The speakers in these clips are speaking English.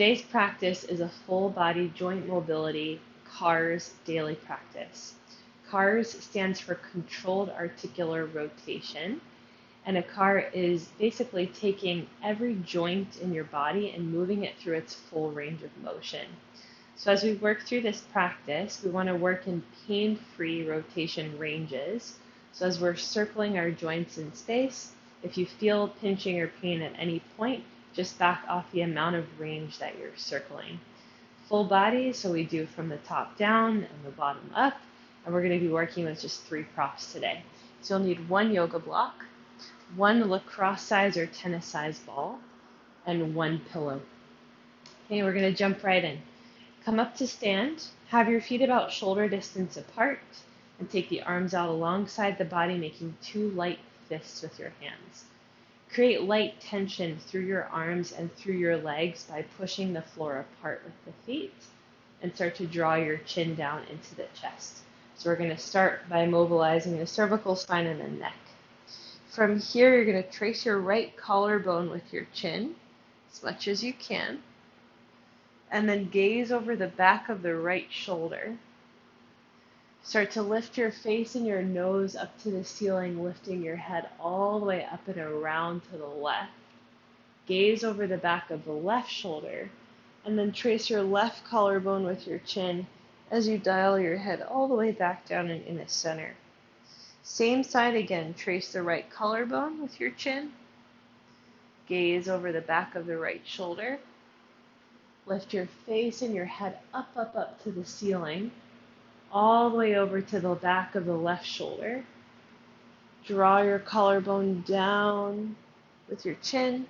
Today's practice is a full body joint mobility CARS daily practice. CARS stands for controlled articular rotation, and a CAR is basically taking every joint in your body and moving it through its full range of motion. So as we work through this practice, we want to work in pain-free rotation ranges. So as we're circling our joints in space, if you feel pinching or pain at any point, just back off the amount of range that you're circling. Full body, so we do from the top down and the bottom up, and we're going to be working with just 3 props today. So you'll need 1 yoga block, 1 lacrosse size or tennis size ball, and 1 pillow. Okay, we're going to jump right in. Come up to stand, have your feet about shoulder distance apart, and take the arms out alongside the body, making 2 light fists with your hands. Create light tension through your arms and through your legs by pushing the floor apart with the feet, and start to draw your chin down into the chest. So we're going to start by mobilizing the cervical spine and the neck. From here, you're going to trace your right collarbone with your chin as much as you can, and then gaze over the back of the right shoulder. Start to lift your face and your nose up to the ceiling, lifting your head all the way up and around to the left. Gaze over the back of the left shoulder, and then trace your left collarbone with your chin as you dial your head all the way back down and in the center. Same side again, trace the right collarbone with your chin. Gaze over the back of the right shoulder. Lift your face and your head up to the ceiling, all the way over to the back of the left shoulder. Draw your collarbone down with your chin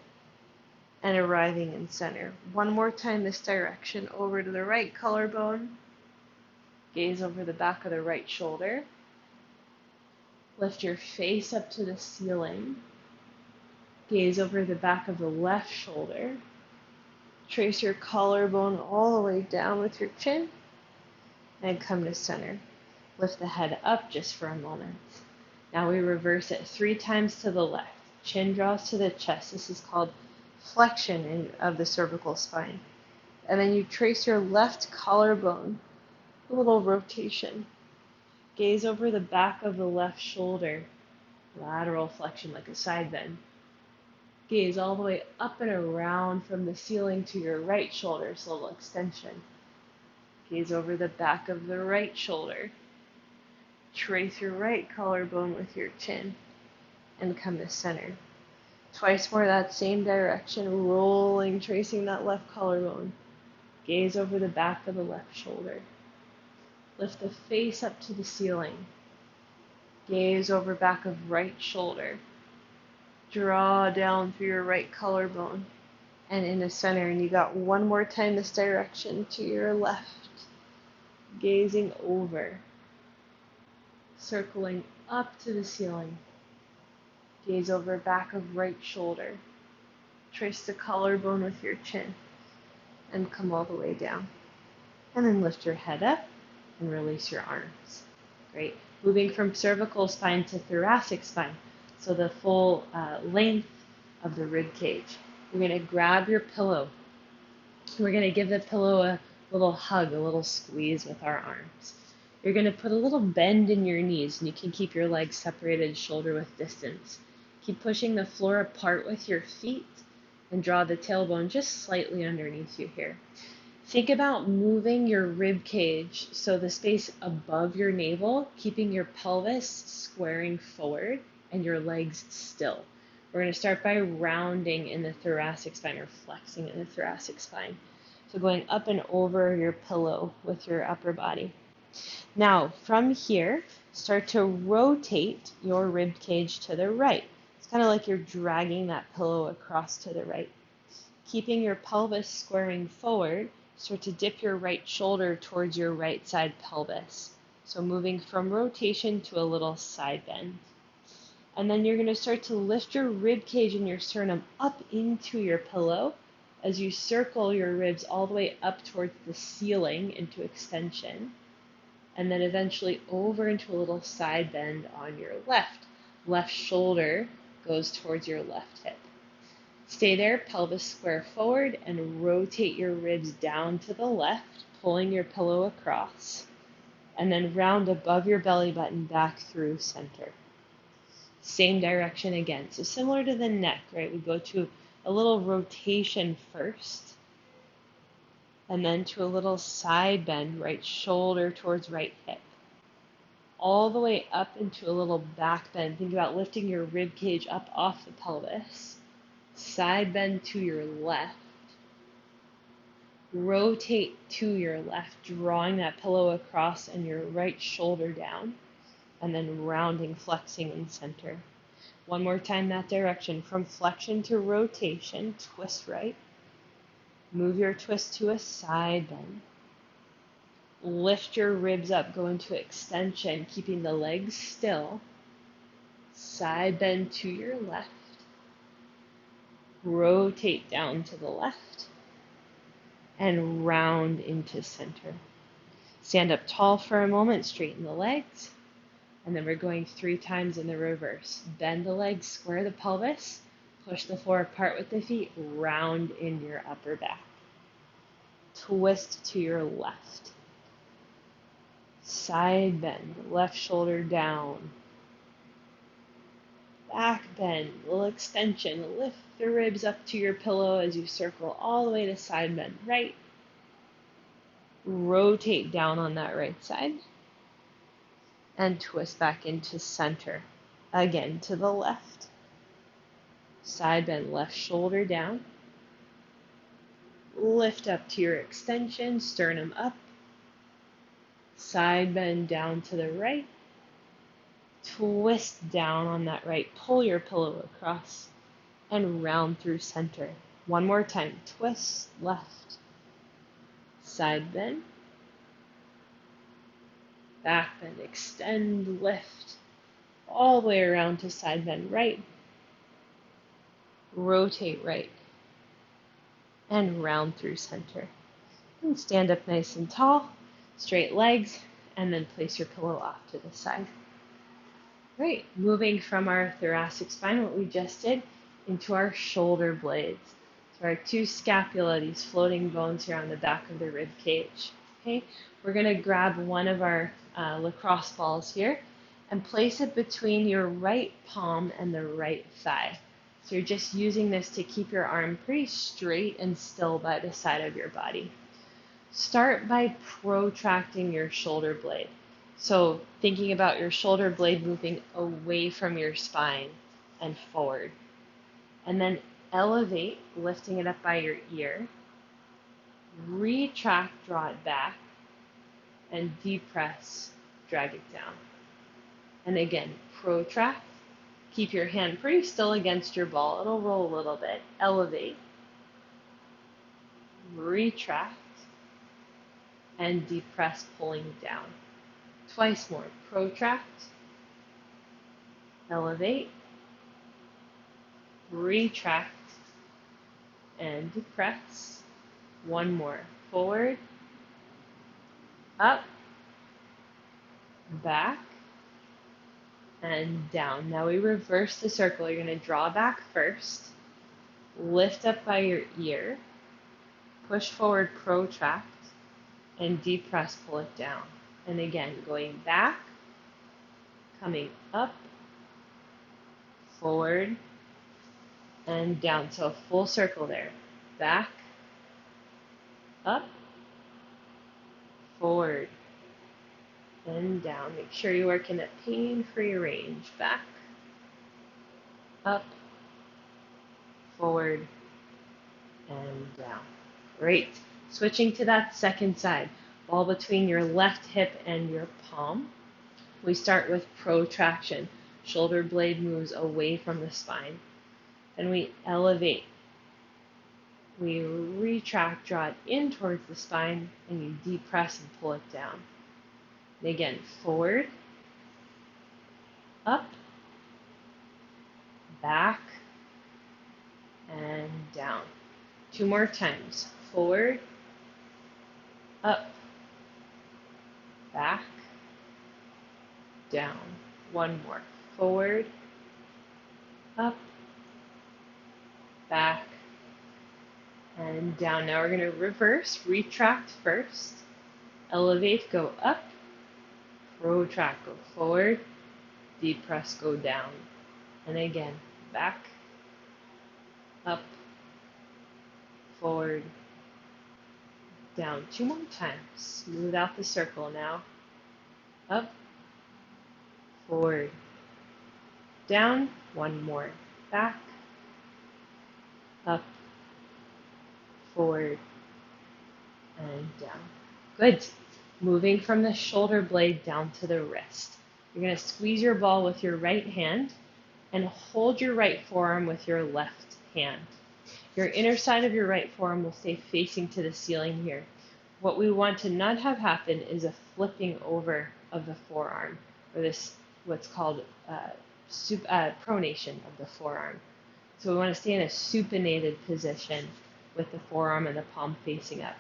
and arriving in center. One more time this direction, over to the right collarbone. Gaze over the back of the right shoulder. Lift your face up to the ceiling. Gaze over the back of the left shoulder. Trace your collarbone all the way down with your chin and come to center. Lift the head up just for a moment. Now we reverse it 3 times to the left. Chin draws to the chest. This is called flexion of the cervical spine. And then you trace your left collarbone, a little rotation. Gaze over the back of the left shoulder, lateral flexion like a side bend. Gaze all the way up and around from the ceiling to your right shoulder, so a little extension. Gaze over the back of the right shoulder. Trace your right collarbone with your chin and come to center. Twice more that same direction, rolling, tracing that left collarbone. Gaze over the back of the left shoulder. Lift the face up to the ceiling. Gaze over back of right shoulder. Draw down through your right collarbone and in the center. And you got 1 more time this direction to your left. Gazing over. Circling up to the ceiling. Gaze over back of right shoulder. Trace the collarbone with your chin and come all the way down. And then lift your head up and release your arms. Great. Moving from cervical spine to thoracic spine. So the full length of the rib cage. We're going to grab your pillow. We're going to give the pillow a little hug, a little squeeze with our arms. You're going to put a little bend in your knees, and you can keep your legs separated shoulder width distance. Keep pushing the floor apart with your feet and draw the tailbone just slightly underneath you here. Think about moving your rib cage, so the space above your navel, keeping your pelvis squaring forward and your legs still. We're going to start by rounding in the thoracic spine, or flexing in the thoracic spine. So going up and over your pillow with your upper body. Now, from here, start to rotate your rib cage to the right. It's kind of like you're dragging that pillow across to the right. Keeping your pelvis squaring forward, start to dip your right shoulder towards your right side pelvis. So moving from rotation to a little side bend. And then you're going to start to lift your rib cage and your sternum up into your pillow as you circle your ribs all the way up towards the ceiling into extension. And then eventually over into a little side bend on your left. Left shoulder goes towards your left hip. Stay there, pelvis square forward, and rotate your ribs down to the left, pulling your pillow across. And then round above your belly button back through center. Same direction again. So similar to the neck, right? We go to a little rotation first, and then to a little side bend, right shoulder towards right hip. All the way up into a little back bend. Think about lifting your rib cage up off the pelvis. Side bend to your left. Rotate to your left, drawing that pillow across and your right shoulder down, and then rounding, flexing in center. One more time that direction. From flexion to rotation, twist right. Move your twist to a side bend. Lift your ribs up, go into extension, keeping the legs still. Side bend to your left. Rotate down to the left. And round into center. Stand up tall for a moment, straighten the legs. And then we're going 3 times in the reverse. Bend the legs, square the pelvis, push the floor apart with the feet, round in your upper back. Twist to your left. Side bend, left shoulder down. Back bend, little extension. Lift the ribs up to your pillow as you circle all the way to side bend right. Rotate down on that right side. And twist back into center. Again to the left. Side bend, left shoulder down. Lift up to your extension, sternum up. Side bend down to the right. Twist down on that right. Pull your pillow across and round through center. One more time. Twist left. Side bend. Back bend. Extend, lift. All the way around to side bend right. Rotate right. And round through center. And stand up nice and tall. Straight legs. And then place your pillow off to the side. Great. Moving from our thoracic spine, what we just did, into our shoulder blades. So our 2 scapula, these floating bones here on the back of the rib cage. Okay, we're going to grab one of our lacrosse balls here and place it between your right palm and the right thigh. So you're just using this to keep your arm pretty straight and still by the side of your body. Start by protracting your shoulder blade. So thinking about your shoulder blade moving away from your spine and forward. And then elevate, lifting it up by your ear. Retract, draw it back. And depress, drag it down. And again, protract. Keep your hand pretty still against your ball. It'll roll a little bit. Elevate. Retract. And depress, pulling down. Twice more. Protract. Elevate. Retract. And depress. One more. Forward. Up. Back. And down. Now we reverse the circle. You're going to draw back first. Lift up by your ear. Push forward, protract. And depress, pull it down. And again, going back. Coming up. Forward. And down. So a full circle there. Back. Up. Forward. And down. Make sure you work in a pain-free range. Back, up, forward, and down. Great. Switching to that second side. Ball between your left hip and your palm. We start with protraction. Shoulder blade moves away from the spine. Then we elevate. We retract, draw it in towards the spine, and you depress and pull it down. And again, forward, up, back, and down. 2 more times. Forward, up, back, down. 1 more. Forward, up, back, and down. Now we're going to reverse, retract first, elevate, go up, protract, go forward, deep press, go down, and again, back, up, forward, down. 2 more times. Smooth out the circle now. Up, forward, down. 1 more. Back, up, forward, and down. Good. Moving from the shoulder blade down to the wrist. You're going to squeeze your ball with your right hand and hold your right forearm with your left hand. Your inner side of your right forearm will stay facing to the ceiling here. What we want to not have happen is a flipping over of the forearm, or this what's called pronation of the forearm. So we want to stay in a supinated position with the forearm and the palm facing up.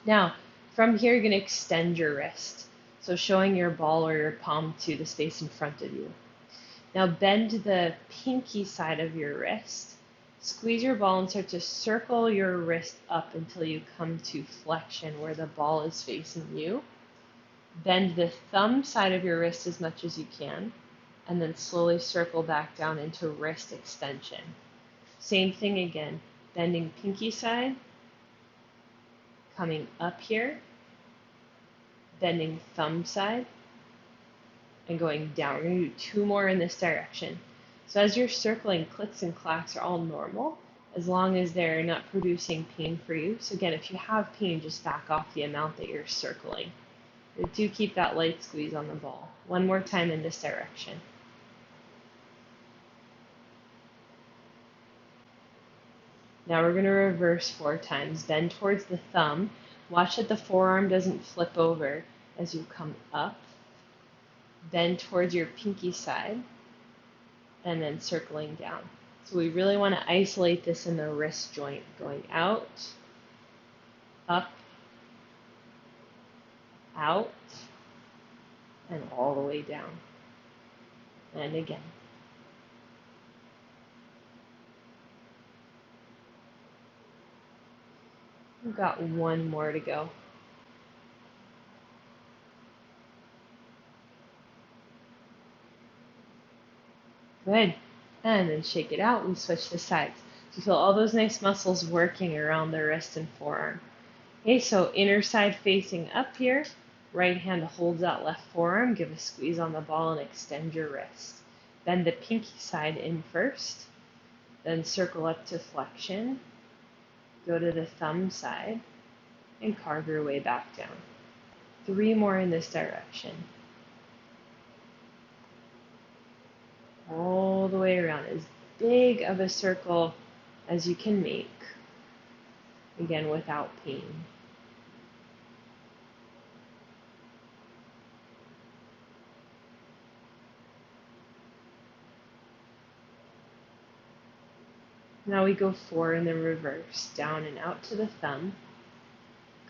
Now, from here, you're going to extend your wrist, so showing your ball or your palm to the space in front of you. Now bend the pinky side of your wrist. Squeeze your ball and start to circle your wrist up until you come to flexion where the ball is facing you. Bend the thumb side of your wrist as much as you can, and then slowly circle back down into wrist extension. Same thing again, bending pinky side, coming up here, bending thumb side, and going down. We're going to do 2 more in this direction. So as you're circling, clicks and clacks are all normal as long as they're not producing pain for you. So again, if you have pain, just back off the amount that you're circling. But do keep that light squeeze on the ball. 1 more time in this direction. Now we're going to reverse 4 times. Bend towards the thumb. Watch that the forearm doesn't flip over as you come up. Bend towards your pinky side, and then circling down. So we really want to isolate this in the wrist joint, going out, up, out, and all the way down. And again. We've got 1 more to go. Good. And then shake it out and switch the sides. So you feel all those nice muscles working around the wrist and forearm. Okay, so inner side facing up here. Right hand holds that left forearm. Give a squeeze on the ball and extend your wrist. Bend the pinky side in first. Then circle up to flexion. Go to the thumb side and carve your way back down. 3 more in this direction. All the way around, as big of a circle as you can make, again without pain. Now we go 4 in the reverse, down and out to the thumb,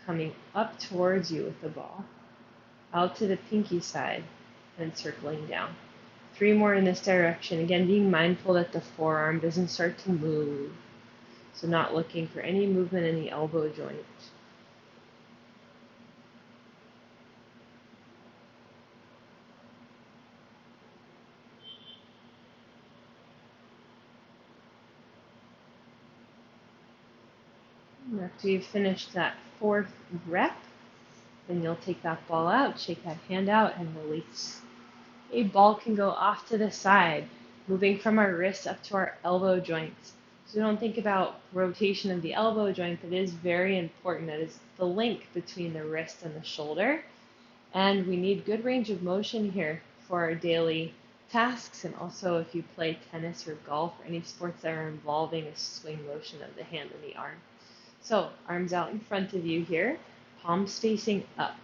coming up towards you with the ball, out to the pinky side, and circling down. 3 more in this direction. Again, being mindful that the forearm doesn't start to move. So not looking for any movement in the elbow joint. And after you've finished that 4th rep, then you'll take that ball out, shake that hand out, and release. A ball can go off to the side, moving from our wrists up to our elbow joints. So don't think about rotation of the elbow joint. That is very important. That is the link between the wrist and the shoulder. And we need good range of motion here for our daily tasks, and also if you play tennis or golf or any sports that are involving a swing motion of the hand and the arm. So arms out in front of you here, palms facing up.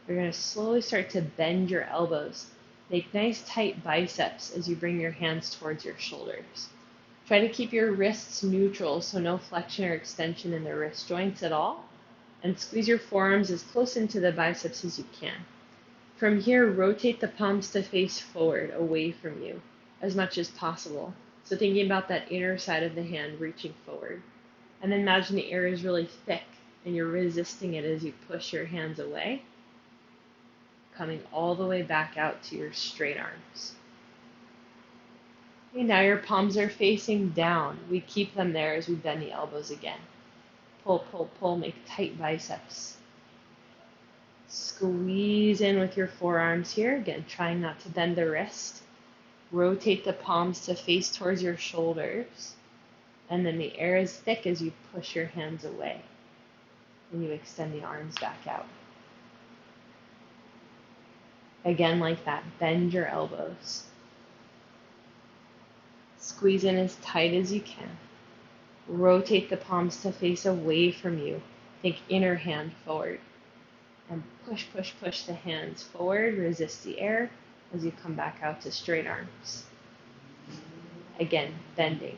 You're going to slowly start to bend your elbows. Make nice tight biceps as you bring your hands towards your shoulders. Try to keep your wrists neutral, so no flexion or extension in the wrist joints at all. And squeeze your forearms as close into the biceps as you can. From here, rotate the palms to face forward, away from you, as much as possible. So thinking about that inner side of the hand reaching forward. And then imagine the air is really thick and you're resisting it as you push your hands away, coming all the way back out to your straight arms. Okay, now your palms are facing down. We keep them there as we bend the elbows again. Pull, pull, pull, make tight biceps. Squeeze in with your forearms here. Again, trying not to bend the wrist. Rotate the palms to face towards your shoulders. And then the air is thick as you push your hands away. And you extend the arms back out. Again, like that, bend your elbows. Squeeze in as tight as you can. Rotate the palms to face away from you. Think inner hand forward. And push, push, push the hands forward. Resist the air as you come back out to straight arms. Again, bending.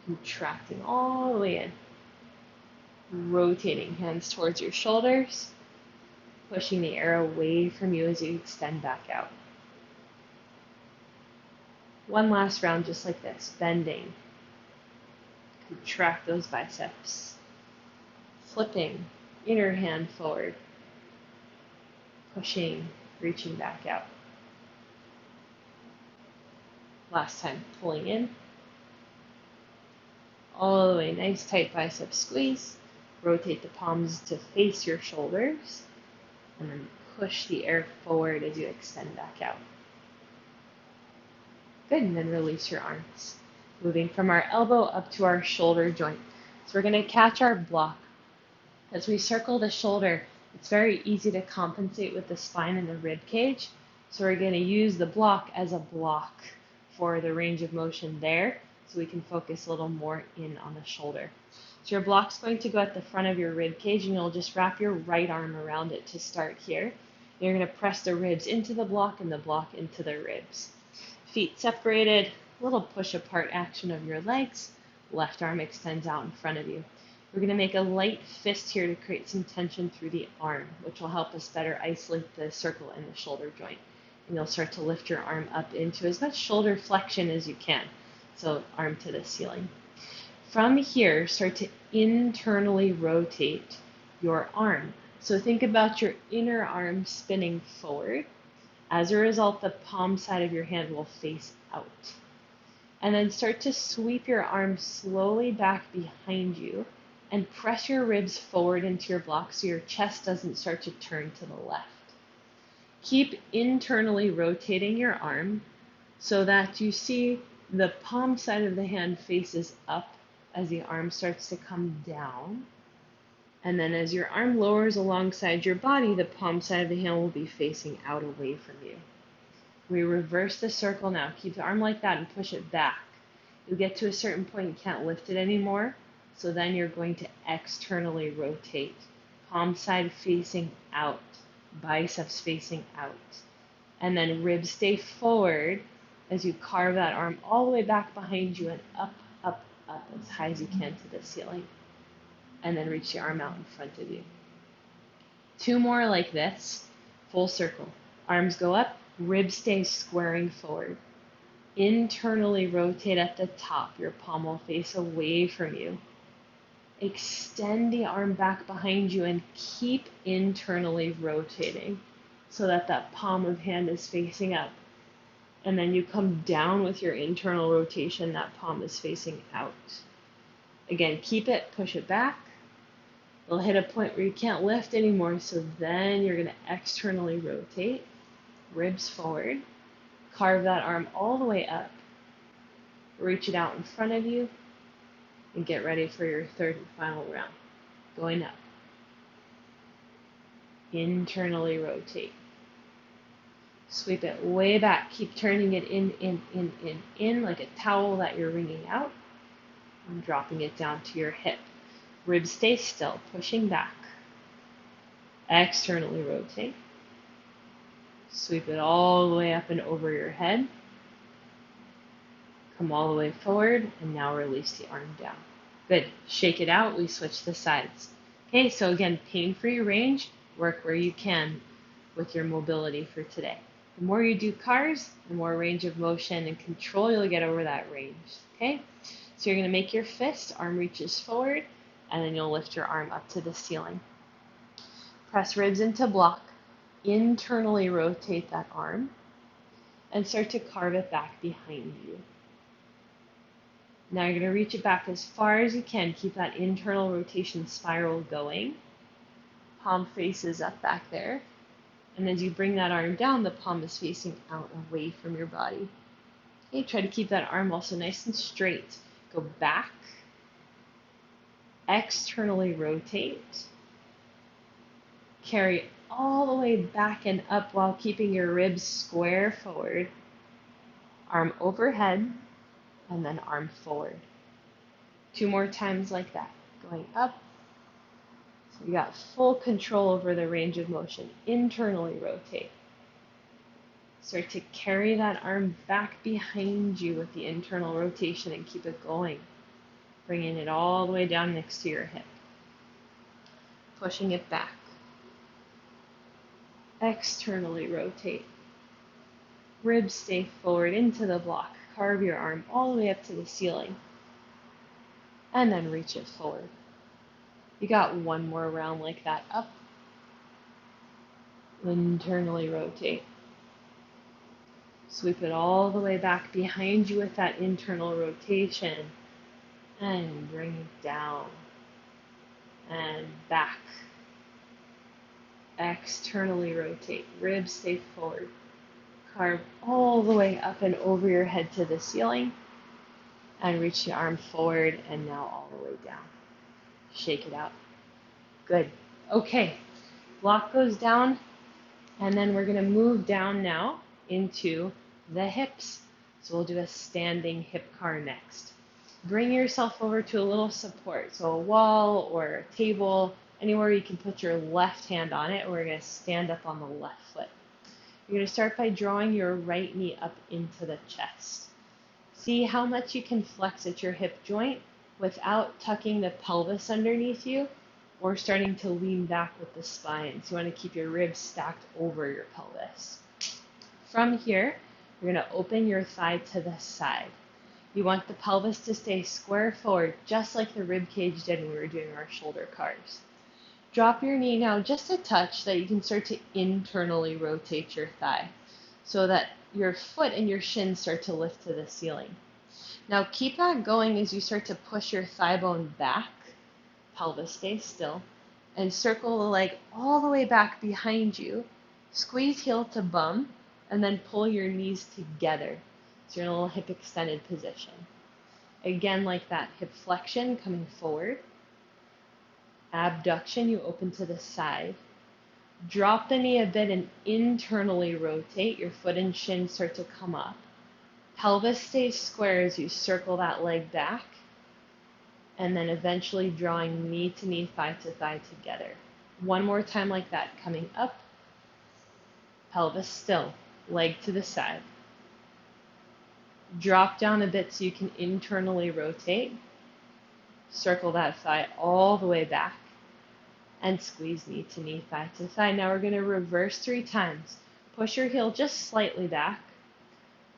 Contracting all the way in. Rotating hands towards your shoulders. Pushing the air away from you as you extend back out. One last round just like this, bending. Contract those biceps. Flipping, inner hand forward. Pushing, reaching back out. Last time, pulling in. All the way, nice tight bicep squeeze. Rotate the palms to face your shoulders. And then push the air forward as you extend back out. Good, and then release your arms. Moving from our elbow up to our shoulder joint. So we're going to catch our block. As we circle the shoulder, it's very easy to compensate with the spine and the rib cage. So we're going to use the block as a block for the range of motion there, so we can focus a little more in on the shoulder. So your block's going to go at the front of your rib cage, and you'll just wrap your right arm around it to start here. You're going to press the ribs into the block and the block into the ribs. Feet separated, little push apart action of your legs. Left arm extends out in front of you. We're going to make a light fist here to create some tension through the arm, which will help us better isolate the circle and the shoulder joint. And you'll start to lift your arm up into as much shoulder flexion as you can. So arm to the ceiling. From here, start to internally rotate your arm. So think about your inner arm spinning forward. As a result, the palm side of your hand will face out. And then start to sweep your arm slowly back behind you and press your ribs forward into your block so your chest doesn't start to turn to the left. Keep internally rotating your arm so that you see the palm side of the hand faces up as the arm starts to come down. And then as your arm lowers alongside your body, the palm side of the hand will be facing out away from you. We reverse the circle now. Keep the arm like that and push it back. You'll get to a certain point you can't lift it anymore. So then you're going to externally rotate. Palm side facing out. Biceps facing out. And then ribs stay forward as you carve that arm all the way back behind you and up, up, up as high as you can to the ceiling. And then reach the arm out in front of you. 2 more like this, full circle. Arms go up, ribs stay squaring forward. Internally rotate at the top. Your palm will face away from you. Extend the arm back behind you and keep internally rotating so that that palm of hand is facing up. And then you come down with your internal rotation, that palm is facing out. Again, keep it, push it back. You'll hit a point where you can't lift anymore, so then you're going to externally rotate, ribs forward, carve that arm all the way up, reach it out in front of you, and get ready for your third and final round. Going up. Internally rotate. Sweep it way back. Keep turning it in, like a towel that you're wringing out. And dropping it down to your hip. Ribs stay still, pushing back. Externally rotate. Sweep it all the way up and over your head. Come all the way forward, and now release the arm down. Good. Shake it out. We switch the sides. Okay, so again, pain-free range. Work where you can with your mobility for today. The more you do cars, the more range of motion and control you'll get over that range. Okay? So you're going to make your fist, arm reaches forward, and then you'll lift your arm up to the ceiling. Press ribs into block, internally rotate that arm, and start to carve it back behind you. Now you're going to reach it back as far as you can. Keep that internal rotation spiral going. Palm faces up back there. And as you bring that arm down, the palm is facing out away from your body. Okay, try to keep that arm also nice and straight. Go back. Externally rotate. Carry all the way back and up while keeping your ribs square forward. Arm overhead, and then arm forward. 2 more times like that. Going up. So you got full control over the range of motion. Internally rotate. Start to carry that arm back behind you with the internal rotation and keep it going. Bringing it all the way down next to your hip. Pushing it back. Externally rotate. Ribs stay forward into the block. Carve your arm all the way up to the ceiling. And then reach it forward. You got 1 more round like that. Up. Internally rotate. Sweep it all the way back behind you with that internal rotation. And bring it down. And back. Externally rotate. Ribs stay forward. Carve all the way up and over your head to the ceiling. And reach your arm forward and now all the way down. Shake it out. Good. Okay. Block goes down. And then we're going to move down now into the hips. So we'll do a standing hip car next. Bring yourself over to a little support. So a wall or a table, anywhere you can put your left hand on it. We're going to stand up on the left foot. You're going to start by drawing your right knee up into the chest. See how much you can flex at your hip joint without tucking the pelvis underneath you or starting to lean back with the spine. So you want to keep your ribs stacked over your pelvis. From here, you're going to open your thigh to the side. You want the pelvis to stay square forward, just like the rib cage did when we were doing our shoulder carves. Drop your knee now just a touch so that you can start to internally rotate your thigh so that your foot and your shin start to lift to the ceiling. Now keep that going as you start to push your thigh bone back, pelvis stays still, and circle the leg all the way back behind you. Squeeze heel to bum, and then pull your knees together. So you're in a little hip extended position. Again, like that, hip flexion coming forward. Abduction, you open to the side. Drop the knee a bit and internally rotate. Your foot and shin start to come up. Pelvis stays square as you circle that leg back. And then eventually drawing knee to knee, thigh to thigh together. 1 more time like that, coming up. Pelvis still, leg to the side. Drop down a bit so you can internally rotate. Circle that thigh all the way back. And squeeze knee to knee, thigh to thigh. Now we're going to reverse 3 times. Push your heel just slightly back.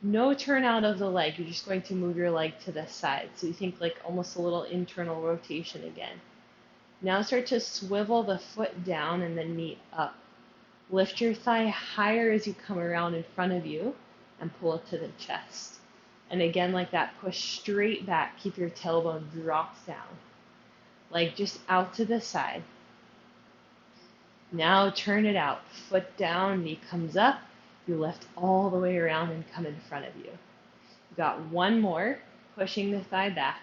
No turn out of the leg. You're just going to move your leg to the side. So you think like almost a little internal rotation again. Now start to swivel the foot down and the knee up. Lift your thigh higher as you come around in front of you and pull it to the chest. And again, like that, push straight back. Keep your tailbone dropped down. Leg just out to the side. Now turn it out. Foot down, knee comes up. You lift all the way around and come in front of you. You've got 1 more. Pushing the thigh back.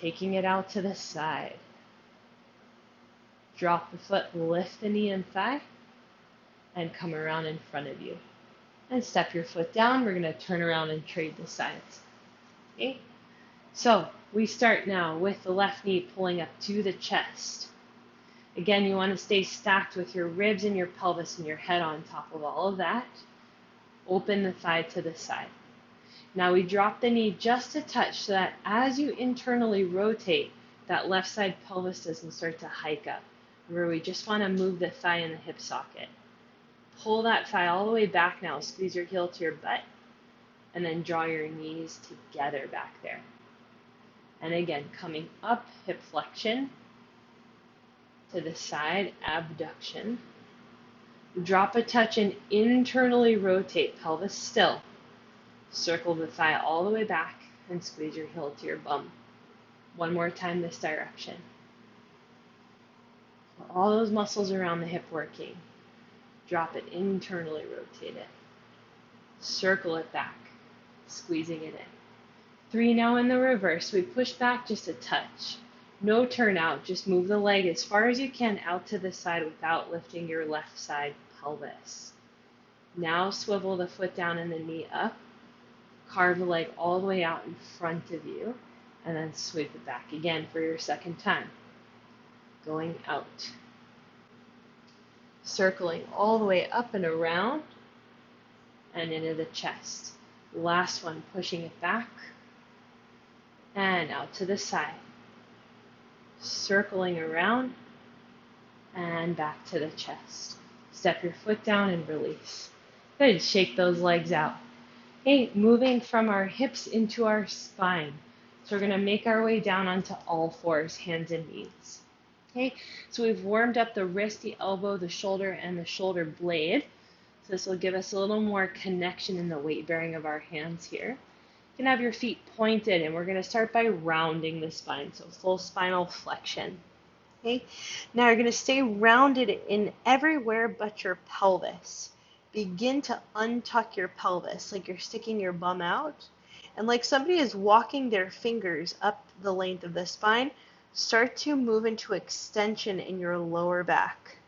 Taking it out to the side. Drop the foot, lift the knee and thigh, and come around in front of you. And step your foot down. We're going to turn around and trade the sides. Okay? So we start now with the left knee pulling up to the chest. Again, you want to stay stacked with your ribs and your pelvis and your head on top of all of that. Open the thigh to the side. Now we drop the knee just a touch so that as you internally rotate, that left side pelvis doesn't start to hike up. Remember, we just want to move the thigh in the hip socket. Pull that thigh all the way back now. Squeeze your heel to your butt and then draw your knees together back there. And again, coming up, hip flexion, to the side, abduction. Drop a touch and internally rotate, pelvis still. Circle the thigh all the way back and squeeze your heel to your bum. One more time this direction. All those muscles around the hip working. Drop it internally, rotate it. Circle it back, squeezing it in. 3 now in the reverse. We push back just a touch. No turn out, just move the leg as far as you can out to the side without lifting your left side pelvis. Now swivel the foot down and the knee up. Carve the leg all the way out in front of you, and then sweep it back again for your second time. Going out. Circling all the way up and around and into the chest. Last one, pushing it back and out to the side. Circling around and back to the chest. Step your foot down and release. Good, shake those legs out. Okay, moving from our hips into our spine. So we're going to make our way down onto all fours, hands and knees. Okay, so we've warmed up the wrist, the elbow, the shoulder, and the shoulder blade. So this will give us a little more connection in the weight bearing of our hands here. You can have your feet pointed, and we're going to start by rounding the spine, so full spinal flexion. Okay, now you're going to stay rounded in everywhere but your pelvis. Begin to untuck your pelvis like you're sticking your bum out, and like somebody is walking their fingers up the length of the spine, start to move into extension in your lower back.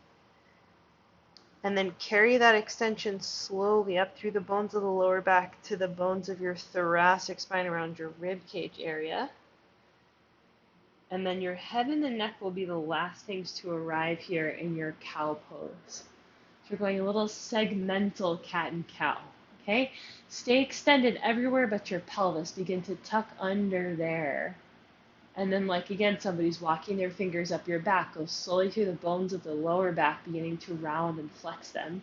And then carry that extension slowly up through the bones of the lower back to the bones of your thoracic spine around your rib cage area. And then your head and the neck will be the last things to arrive here in your cow pose. So we're going a little segmental cat and cow. Okay? Stay extended everywhere but your pelvis. Begin to tuck under there. And then, like again, somebody's walking their fingers up your back. Go slowly through the bones of the lower back, beginning to round and flex them.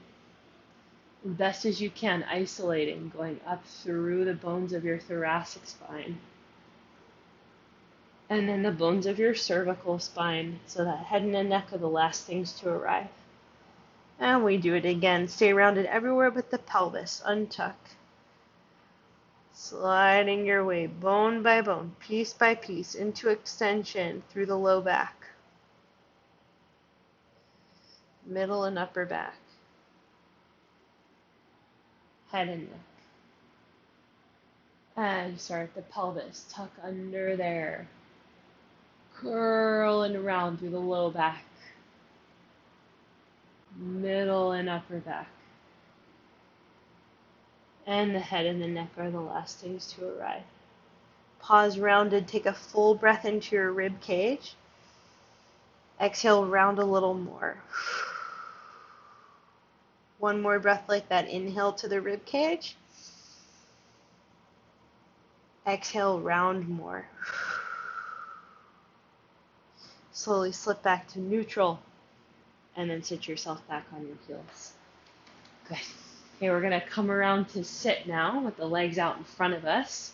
As best as you can, isolating, going up through the bones of your thoracic spine. And then the bones of your cervical spine, so that head and the neck are the last things to arrive. And we do it again. Stay rounded everywhere but the pelvis. Untuck. Sliding your way bone by bone, piece by piece, into extension through the low back, middle and upper back, head and neck. And start the pelvis, tuck under there, curl and around through the low back, middle and upper back. And the head and the neck are the last things to arrive. Pause rounded, take a full breath into your rib cage. Exhale, round a little more. One more breath like that. Inhale to the rib cage. Exhale, round more. Slowly slip back to neutral and then sit yourself back on your heels. Good. Okay, we're going to come around to sit now with the legs out in front of us.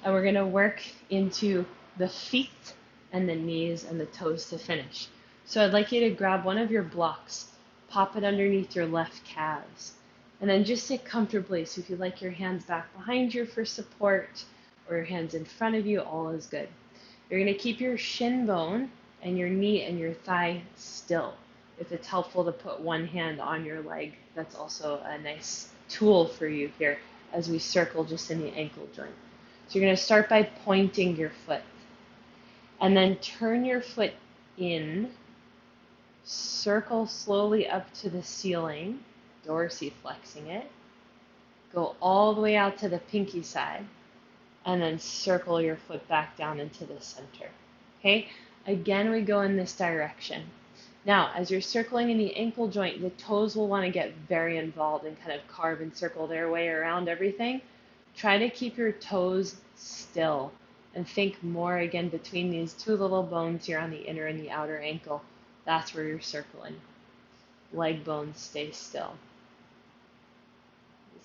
And we're going to work into the feet and the knees and the toes to finish. So I'd like you to grab one of your blocks, pop it underneath your left calves, and then just sit comfortably. So if you'd like your hands back behind you for support or your hands in front of you, all is good. You're going to keep your shin bone and your knee and your thigh still. If it's helpful to put one hand on your leg, that's also a nice tool for you here as we circle just in the ankle joint. So you're going to start by pointing your foot and then turn your foot in, circle slowly up to the ceiling, dorsiflexing it, go all the way out to the pinky side, and then circle your foot back down into the center. Okay? Again, we go in this direction. Now, as you're circling in the ankle joint, the toes will want to get very involved and kind of carve and circle their way around everything. Try to keep your toes still and think more again between these two little bones here on the inner and the outer ankle. That's where you're circling. Leg bones stay still.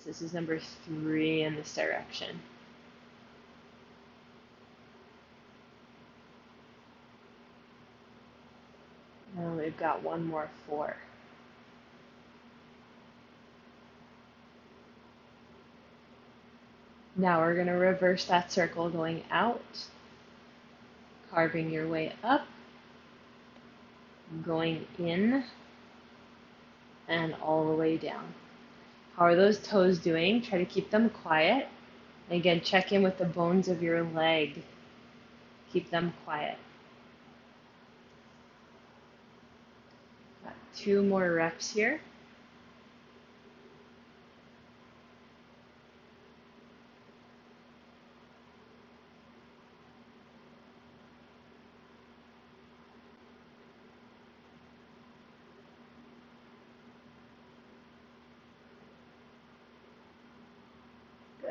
So this is number 3 in this direction. And we've got one more 4. Now we're going to reverse that circle going out, carving your way up, going in, and all the way down. How are those toes doing? Try to keep them quiet. And again, check in with the bones of your leg. Keep them quiet. Got 2 more reps here.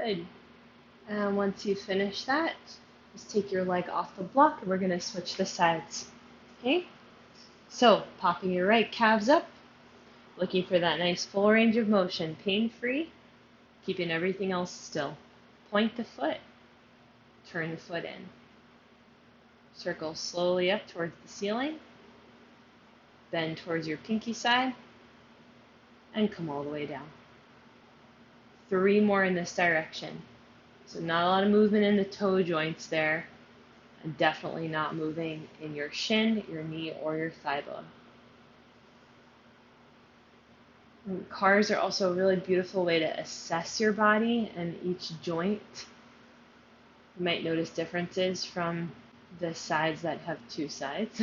Good. And once you finish that, just take your leg off the block and we're going to switch the sides. Okay? So, popping your right calves up, looking for that nice full range of motion, pain-free, keeping everything else still. Point the foot, turn the foot in. Circle slowly up towards the ceiling, bend towards your pinky side, and come all the way down. 3 more in this direction. So not a lot of movement in the toe joints there, and definitely not moving in your shin, your knee, or your thigh bone. And cars are also a really beautiful way to assess your body and each joint. You might notice differences from the sides that have 2 sides,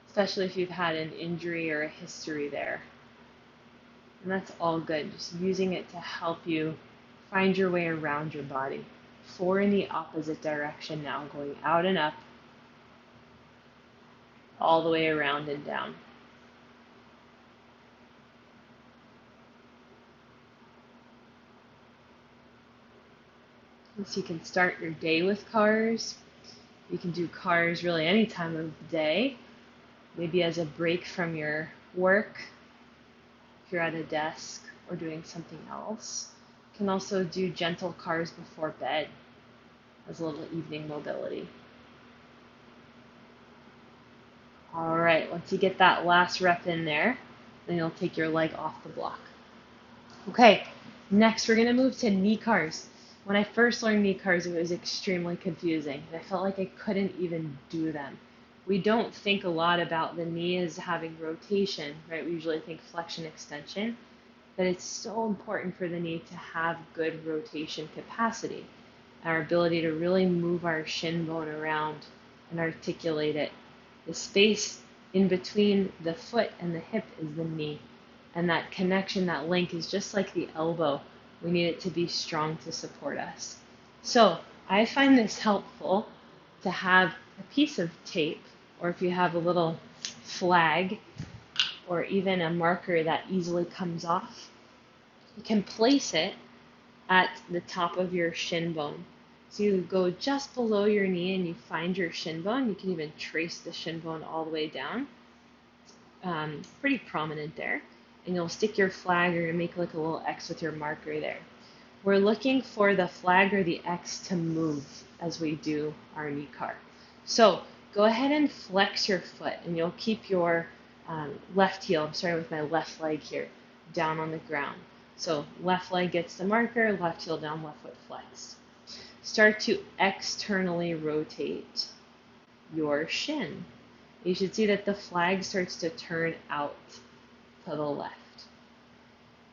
especially if you've had an injury or a history there. And that's all good, just using it to help you find your way around your body. 4 in the opposite direction now, going out and up, all the way around and down. So you can start your day with cars. You can do cars really any time of the day, maybe as a break from your work, if you're at a desk or doing something else. You can also do gentle cars before bed as a little evening mobility. All right, once you get that last rep in there, then you'll take your leg off the block. Okay, next we're going to move to knee cars. When I first learned knee cars, it was extremely confusing, and I felt like I couldn't even do them. We don't think a lot about the knee as having rotation, right? We usually think flexion, extension, but it's so important for the knee to have good rotation capacity, our ability to really move our shin bone around and articulate it. The space in between the foot and the hip is the knee, and that connection, that link is just like the elbow. We need it to be strong to support us. So I find this helpful to have a piece of tape, or if you have a little flag, or even a marker that easily comes off, you can place it at the top of your shin bone. So you go just below your knee and you find your shin bone. You can even trace the shin bone all the way down. Pretty prominent there. And you'll stick your flag or make like a little X with your marker there. We're looking for the flag or the X to move as we do our knee car. So go ahead and flex your foot, and you'll keep your left heel, I'm starting with my left leg here, down on the ground. So left leg gets the marker, left heel down, left foot flexed. Start to externally rotate your shin. You should see that the flag starts to turn out to the left.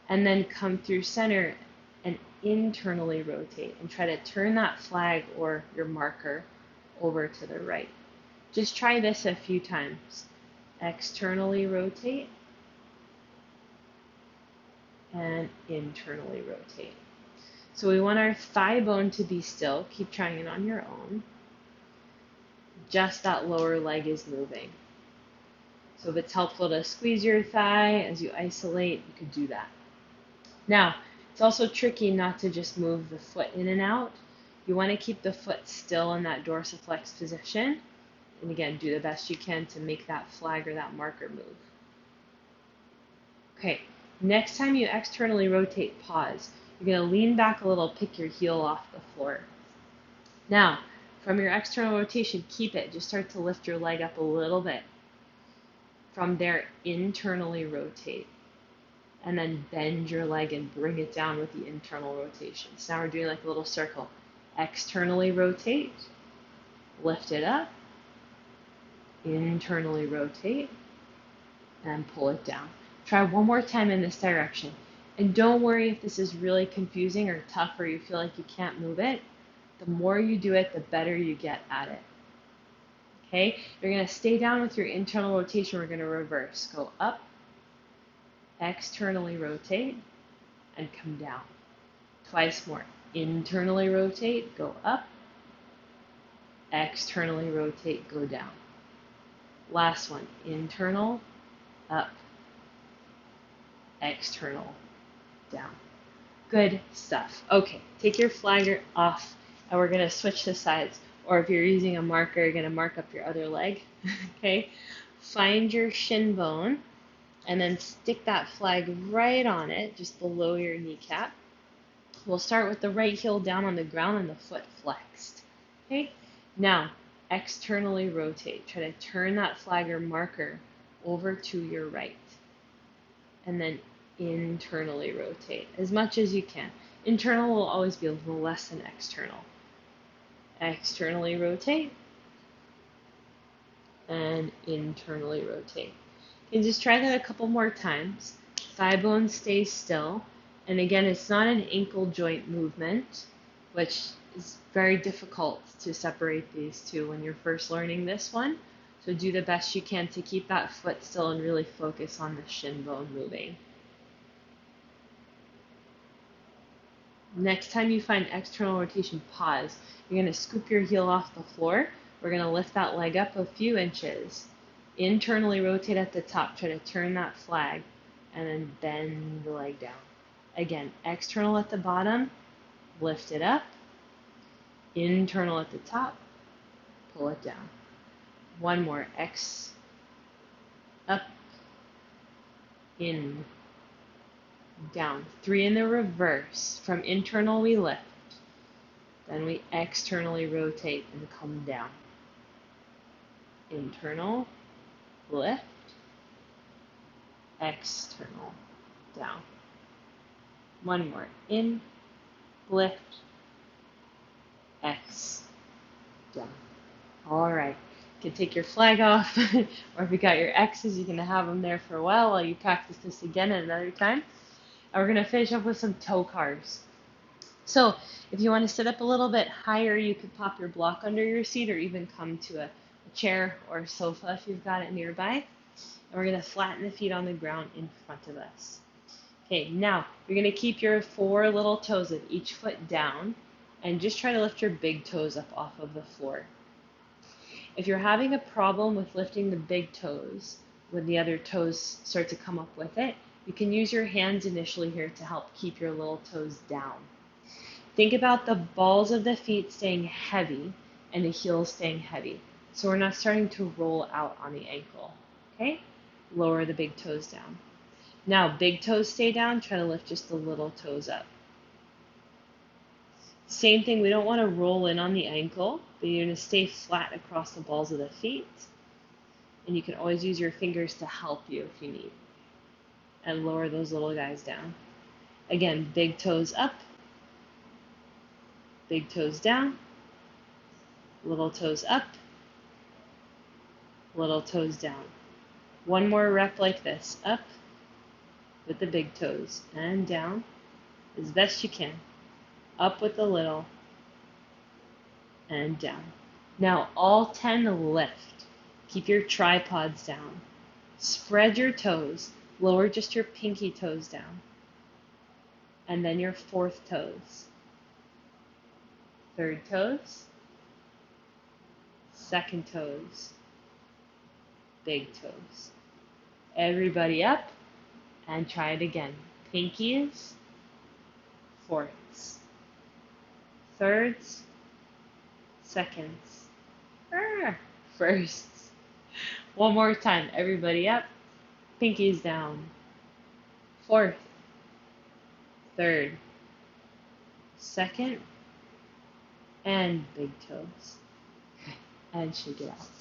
And then come through center and internally rotate and try to turn that flag or your marker over to the right. Just try this a few times. Externally rotate and internally rotate. So we want our thigh bone to be still. Keep trying it on your own. Just that lower leg is moving. So if it's helpful to squeeze your thigh as you isolate, you could do that. Now, it's also tricky not to just move the foot in and out. You want to keep the foot still in that dorsiflex position. And again, do the best you can to make that flag or that marker move. Okay, Next time you externally rotate, pause. You're going to lean back a little, pick your heel off the floor. Now, from your external rotation, keep it. Just start to lift your leg up a little bit. From there, internally rotate. And then bend your leg and bring it down with the internal rotation. So now we're doing like a little circle. Externally rotate, lift it up, internally rotate, and pull it down. Try one more time in this direction. And don't worry if this is really confusing or tough or you feel like you can't move it. The more you do it, the better you get at it. Okay? You're going to stay down with your internal rotation. We're going to reverse. Go up, externally rotate, and come down. Twice more. Internally rotate, go up, externally rotate, go down. Last one. Internal, up, external, down. Good stuff. Okay, take your flagger off and we're going to switch to sides. Or if you're using a marker, you're going to mark up your other leg. Okay, find your shin bone and then stick that flag right on it, just below your kneecap. We'll start with the right heel down on the ground and the foot flexed. Okay, now externally rotate. Try to turn that flag or marker over to your right. And then internally rotate as much as you can. Internal will always be a little less than external. Externally rotate and internally rotate. You can just try that a couple more times. Thigh bone stays still. And again, it's not an ankle joint movement, which is very difficult to separate these two when you're first learning this one. So do the best you can to keep that foot still and really focus on the shin bone moving. Next time you find external rotation, pause. You're going to scoop your heel off the floor. We're going to lift that leg up a few inches. Internally rotate at the top. Try to turn that flag and then bend the leg down. Again, external at the bottom, lift it up. Internal at the top, pull it down. One more. X, up, in, down. 3 in the reverse. From internal we lift. Then we externally rotate and come down. Internal, lift, external, down. One more. In, lift, X, down. All right. You can take your flag off, or if you got your X's, you can have them there for a while you practice this again at another time. And we're going to finish up with some toe cars. So if you want to sit up a little bit higher, you could pop your block under your seat or even come to a chair or a sofa if you've got it nearby. And we're going to flatten the feet on the ground in front of us. Okay, now you're going to keep your 4 little toes of each foot down and just try to lift your big toes up off of the floor. If you're having a problem with lifting the big toes when the other toes start to come up with it, you can use your hands initially here to help keep your little toes down. Think about the balls of the feet staying heavy and the heels staying heavy. So we're not starting to roll out on the ankle. Okay? Lower the big toes down. Now, big toes stay down, try to lift just the little toes up. Same thing, we don't want to roll in on the ankle, but you're going to stay flat across the balls of the feet. And you can always use your fingers to help you if you need. And lower those little guys down. Again, big toes up, big toes down, little toes up, little toes down. One more rep like this, up with the big toes and down as best you can. Up with the little and down. Now all 10 lift. Keep your tripods down. Spread your toes. Lower just your pinky toes down. And then your 4th toes. 3rd toes. 2nd toes. Big toes. Everybody up and try it again. Pinkies. 4ths. 3rds. 2nds. 1sts. One more time. Everybody up. Pinkies down. fourth, third, second, and big toes. And shake it out.